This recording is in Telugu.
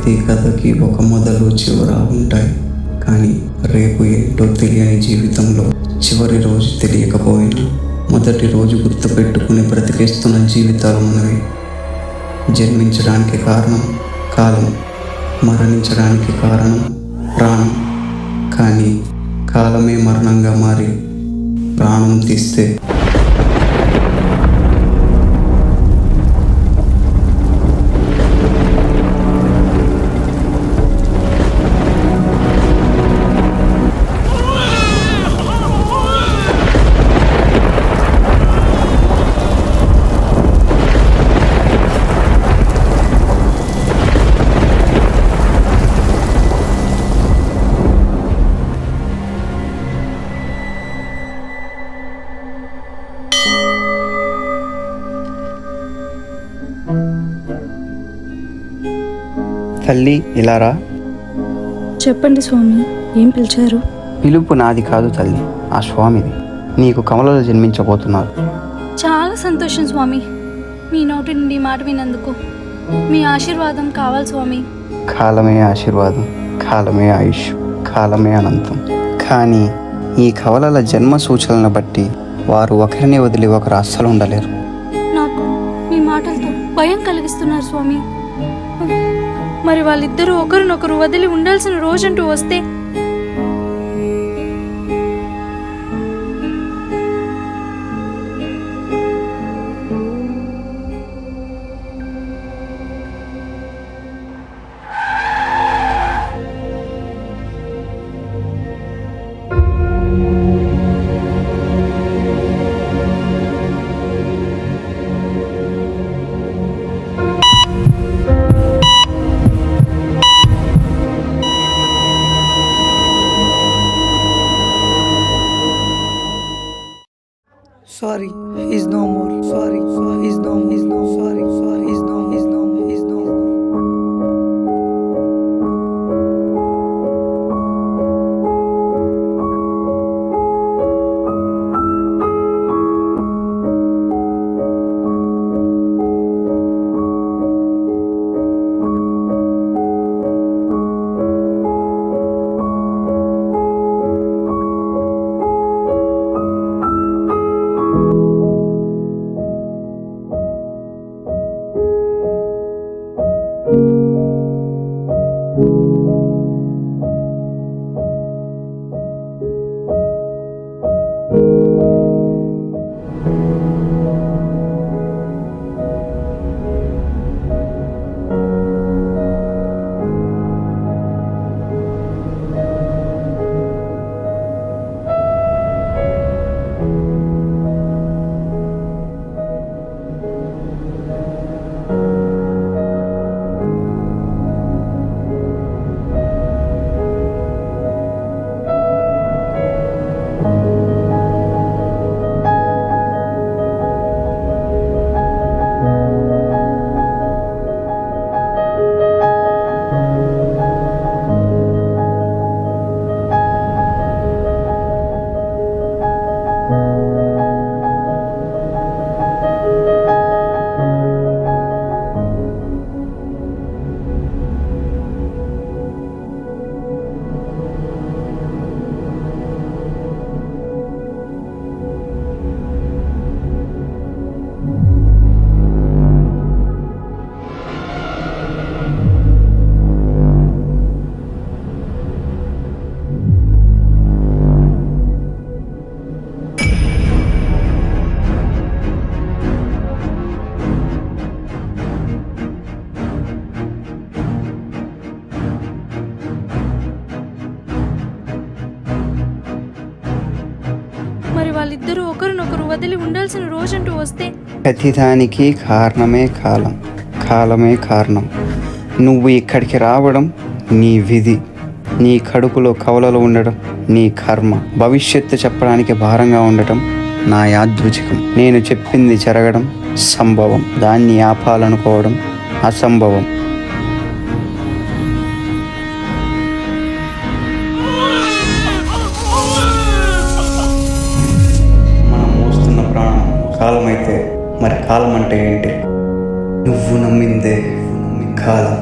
ప్రతి కథకి ఒక మొదలు చివర ఉంటాయి. కానీ రేపు ఏంటో తెలియని జీవితంలో చివరి రోజు తెలియకపోయినా మొదటి రోజు గుర్తుపెట్టుకుని బ్రతికేస్తున్న జీవితాలు మనవి. జన్మించడానికి కారణం కాలం, మరణించడానికి కారణం ప్రాణం. కానీ కాలమే మరణంగా మారి ప్రాణం తీస్తే తల్లి ఇలారా. చెప్పండి స్వామి, ఏం పిలిచారు? పిలుపు నాది కాదు తల్లి, ఆ స్వామిది. నీకు కమలలో జన్మించబోతున్నారు. చాలా సంతోషం స్వామి, మీ నోటి నుండి మాట వినందుకు. మీ ఆశీర్వాదం కావాలి స్వామి. కాలమే ఆశీర్వాదం, కాలమే ఆయుష్, కాలమే అనంతం. కానీ ఈ కవలల జన్మ సూచనలను బట్టి వారు ఒకరిని వదిలి ఒకరు అస్సలు ఉండలేరు. నాకు మీ మాటలతో భయం కలిగిస్తున్నారు స్వామి. మరి వాళ్ళిద్దరూ ఒకరినొకరు వదిలి ఉండాల్సిన రోజంటూ వస్తే? Sorry, he's no more. Sorry, he's no more. He's no. Sorry, he's no. He's no. He's no more. వాళ్ళిద్దరూ ఒకరినొకరు వదిలి ఉండాల్సిన రోజంటూ వస్తే? ప్రతిదానికి కారణమే కాలం, కాలమే కారణం. నువ్వు ఇక్కడికి రావడం నీ విధి, నీ కడుపులో కవలలు ఉండడం నీ కర్మ, భవిష్యత్తు చెప్పడానికి భారంగా ఉండటం నా యాదృచ్ఛికం. నేను చెప్పింది జరగడం సంభవం, దాన్ని ఆపాలనుకోవడం అసంభవం. మనం మోస్తున్న ప్రాణం కాలం అయితే మరి కాలం అంటే ఏంటి? నువ్వు నమ్మిందే కాలం.